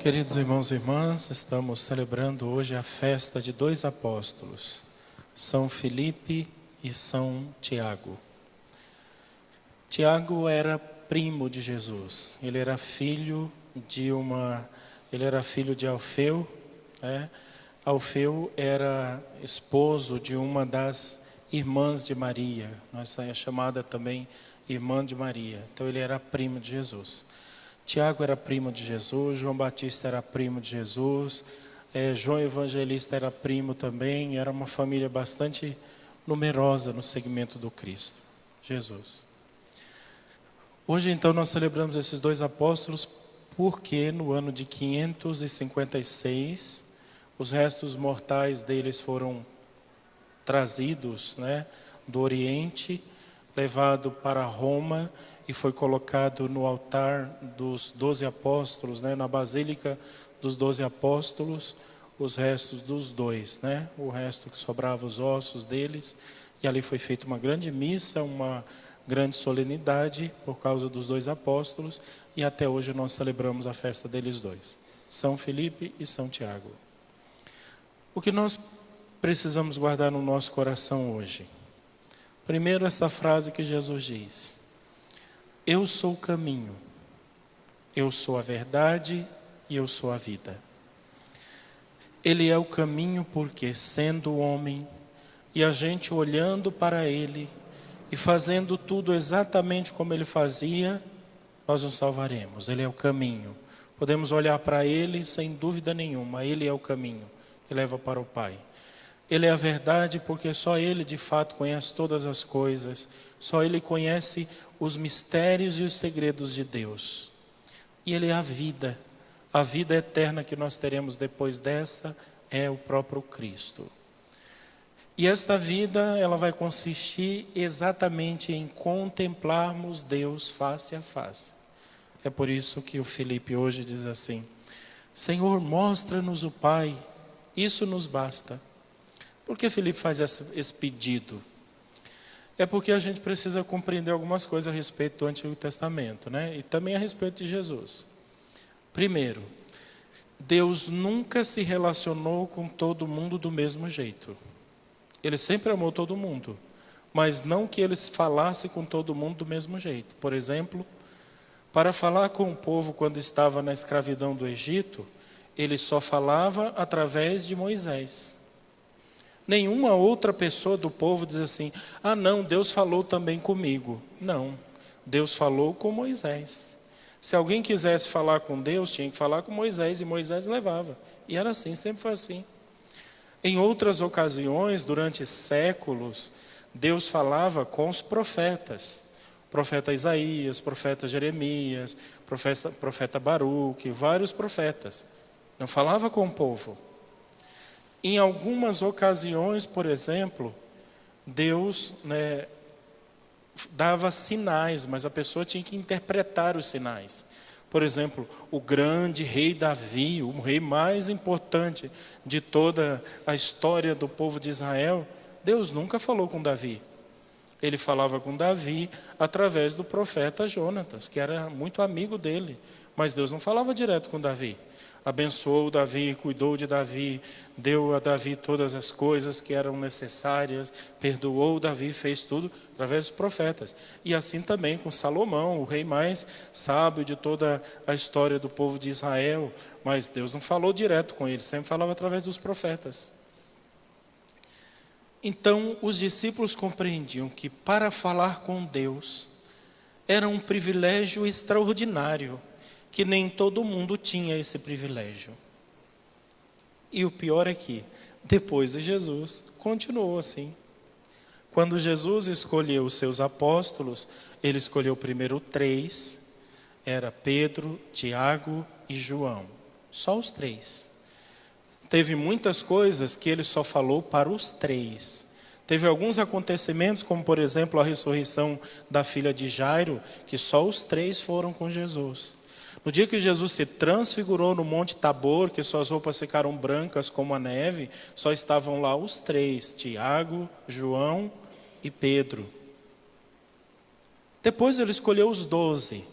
Queridos irmãos e irmãs, estamos celebrando hoje a festa de dois apóstolos, São Filipe e São Tiago. Tiago era primo de Jesus, ele era filho de Alfeu, né? Alfeu era esposo de uma das irmãs de Maria, nossa é chamada também irmã de Maria, então ele era primo de Jesus. Tiago era primo de Jesus, João Batista era primo de Jesus, João Evangelista era primo também, era uma família bastante numerosa no segmento do Cristo, Jesus. Hoje então nós celebramos esses dois apóstolos porque no ano de 556, os restos mortais deles foram trazidos, do Oriente, levado para Roma, e foi colocado no altar dos 12 apóstolos, na Basílica dos 12 apóstolos, os restos dos dois, o resto que sobrava, os ossos deles, e ali foi feita uma grande missa, uma grande solenidade por causa dos dois apóstolos, e até hoje nós celebramos a festa deles dois, São Filipe e São Tiago. O que nós precisamos guardar no nosso coração hoje? Primeiro, essa frase que Jesus diz: eu sou o caminho, eu sou a verdade e eu sou a vida. Ele é o caminho porque, sendo homem, e a gente olhando para ele e fazendo tudo exatamente como ele fazia, nós nos salvaremos. Ele é o caminho. Podemos olhar para ele sem dúvida nenhuma, ele é o caminho que leva para o Pai. Ele é a verdade porque só ele de fato conhece todas as coisas, só ele conhece os mistérios e os segredos de Deus. E ele é a vida eterna que nós teremos depois dessa é o próprio Cristo. E esta vida, ela vai consistir exatamente em contemplarmos Deus face a face. É por isso que o Filipe hoje diz assim: Senhor, mostra-nos o Pai, isso nos basta. Por que Filipe faz esse pedido? É porque a gente precisa compreender algumas coisas a respeito do Antigo Testamento, e também a respeito de Jesus. Primeiro, Deus nunca se relacionou com todo mundo do mesmo jeito. Ele sempre amou todo mundo, mas não que ele falasse com todo mundo do mesmo jeito. Por exemplo, para falar com o povo quando estava na escravidão do Egito, ele só falava através de Moisés. Nenhuma outra pessoa do povo diz assim: ah não, Deus falou também comigo. Não, Deus falou com Moisés. Se alguém quisesse falar com Deus, tinha que falar com Moisés, e Moisés levava. E era assim, sempre foi assim. Em outras ocasiões, durante séculos, Deus falava com os profetas. Profeta Isaías, profeta Jeremias, profeta Baruque, vários profetas. Não falava com o povo. Em algumas ocasiões, por exemplo, Deus dava sinais, mas a pessoa tinha que interpretar os sinais. Por exemplo, o grande rei Davi, o rei mais importante de toda a história do povo de Israel, Deus nunca falou com Davi. Ele falava com Davi através do profeta Jonatas, que era muito amigo dele, mas Deus não falava direto com Davi. Abençoou Davi, cuidou de Davi, deu a Davi todas as coisas que eram necessárias, perdoou Davi, fez tudo através dos profetas. E assim também com Salomão, o rei mais sábio de toda a história do povo de Israel, mas Deus não falou direto com ele, sempre falava através dos profetas. Então os discípulos compreendiam que para falar com Deus era um privilégio extraordinário, que nem todo mundo tinha esse privilégio. E o pior é que, depois de Jesus, continuou assim. Quando Jesus escolheu os seus apóstolos, ele escolheu primeiro 3, era Pedro, Tiago e João. Só os 3. Teve muitas coisas que ele só falou para os 3. Teve alguns acontecimentos, como por exemplo a ressurreição da filha de Jairo, que só os 3 foram com Jesus. No dia que Jesus se transfigurou no Monte Tabor, que suas roupas ficaram brancas como a neve, só estavam lá os 3, Tiago, João e Pedro. Depois ele escolheu os 12.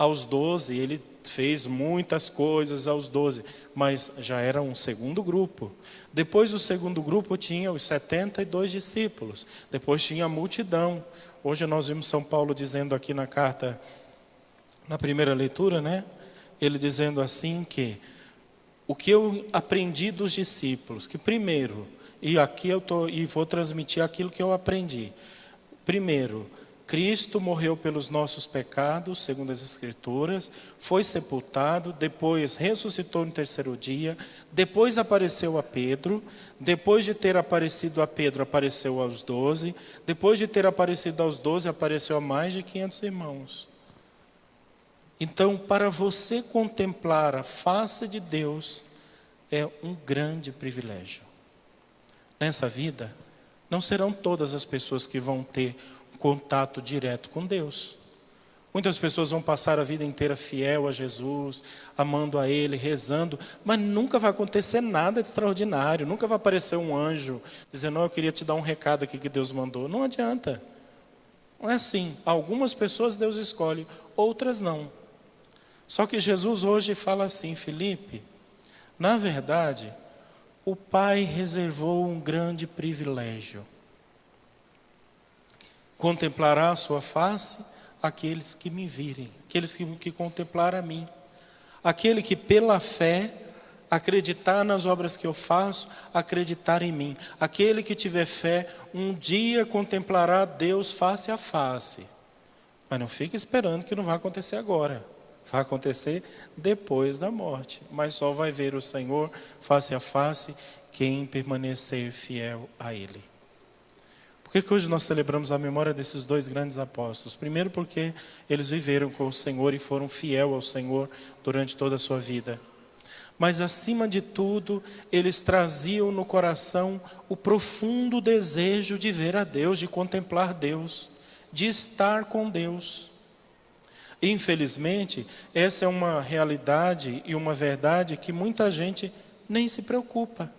aos 12, ele fez muitas coisas aos 12, mas já era um segundo grupo. Depois do segundo grupo tinha os 72 discípulos, depois tinha a multidão. Hoje nós vimos São Paulo dizendo aqui na carta, na primeira leitura, né? Ele dizendo assim que o que eu aprendi dos discípulos, que primeiro, e aqui vou transmitir aquilo que eu aprendi. Primeiro, Cristo morreu pelos nossos pecados, segundo as Escrituras, foi sepultado, depois ressuscitou no terceiro dia, depois apareceu a Pedro, depois de ter aparecido a Pedro, apareceu aos 12, depois de ter aparecido aos 12, apareceu a mais de 500 irmãos. Então, para você contemplar a face de Deus, é um grande privilégio. Nessa vida, não serão todas as pessoas que vão ter contato direto com Deus. Muitas pessoas vão passar a vida inteira fiel a Jesus, amando a Ele, rezando, mas nunca vai acontecer nada de extraordinário, nunca vai aparecer um anjo dizendo, eu queria te dar um recado aqui que Deus mandou. Não adianta. Não é assim. Algumas pessoas Deus escolhe, outras não. Só que Jesus hoje fala assim, Felipe, na verdade, o Pai reservou um grande privilégio. Contemplará a sua face aqueles que me virem, aqueles que contemplar a mim. Aquele que pela fé acreditar nas obras que eu faço, acreditar em mim. Aquele que tiver fé, um dia contemplará Deus face a face. Mas não fique esperando que não vai acontecer agora. Vai acontecer depois da morte. Mas só vai ver o Senhor face a face quem permanecer fiel a Ele. Por que hoje nós celebramos a memória desses dois grandes apóstolos? Primeiro porque eles viveram com o Senhor e foram fiel ao Senhor durante toda a sua vida. Mas acima de tudo, eles traziam no coração o profundo desejo de ver a Deus, de contemplar Deus, de estar com Deus. Infelizmente, essa é uma realidade e uma verdade que muita gente nem se preocupa.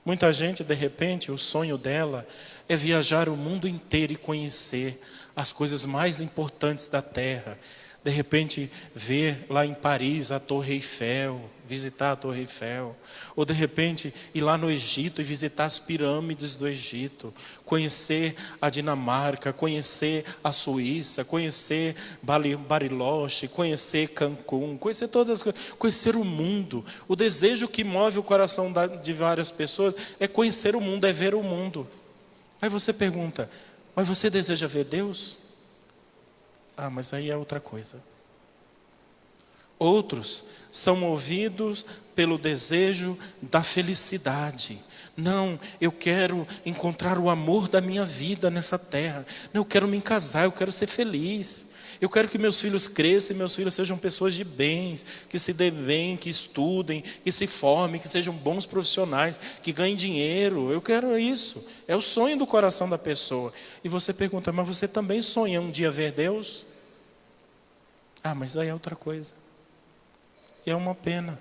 Muita gente, de repente, o sonho dela é viajar o mundo inteiro e conhecer as coisas mais importantes da terra. De repente, ver lá em Paris a Torre Eiffel, visitar a Torre Eiffel. Ou de repente, ir lá no Egito e visitar as pirâmides do Egito. Conhecer a Dinamarca, conhecer a Suíça, conhecer Bariloche, conhecer Cancún, conhecer todas as coisas, conhecer o mundo. O desejo que move o coração de várias pessoas é conhecer o mundo, é ver o mundo. Aí você pergunta, mas você deseja ver Deus? Ah, mas aí é outra coisa. Outros são movidos pelo desejo da felicidade. Não, eu quero encontrar o amor da minha vida nessa terra. Não, eu quero me casar, eu quero ser feliz. Eu quero que meus filhos cresçam e meus filhos sejam pessoas de bens, que se dê bem, que estudem, que se formem, que sejam bons profissionais, que ganhem dinheiro. Eu quero isso. É o sonho do coração da pessoa. E você pergunta, mas você também sonha um dia ver Deus? Ah, mas aí é outra coisa. E é uma pena.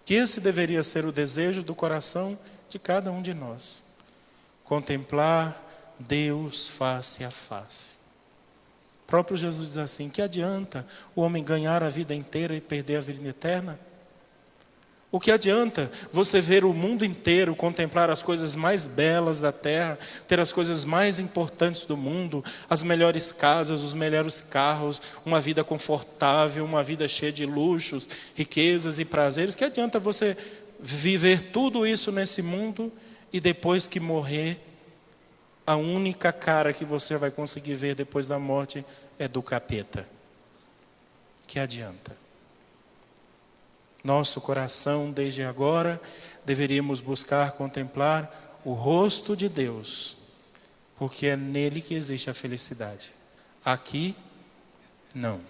Que esse deveria ser o desejo do coração de cada um de nós. Contemplar Deus face a face. O próprio Jesus diz assim, que adianta o homem ganhar a vida inteira e perder a vida eterna? O que adianta você ver o mundo inteiro, contemplar as coisas mais belas da terra, ter as coisas mais importantes do mundo, as melhores casas, os melhores carros, uma vida confortável, uma vida cheia de luxos, riquezas e prazeres? Que adianta você viver tudo isso nesse mundo e depois que morrer, a única cara que você vai conseguir ver depois da morte é do capeta? Que adianta? Nosso coração, desde agora, deveríamos buscar contemplar o rosto de Deus, porque é nele que existe a felicidade. Aqui, não.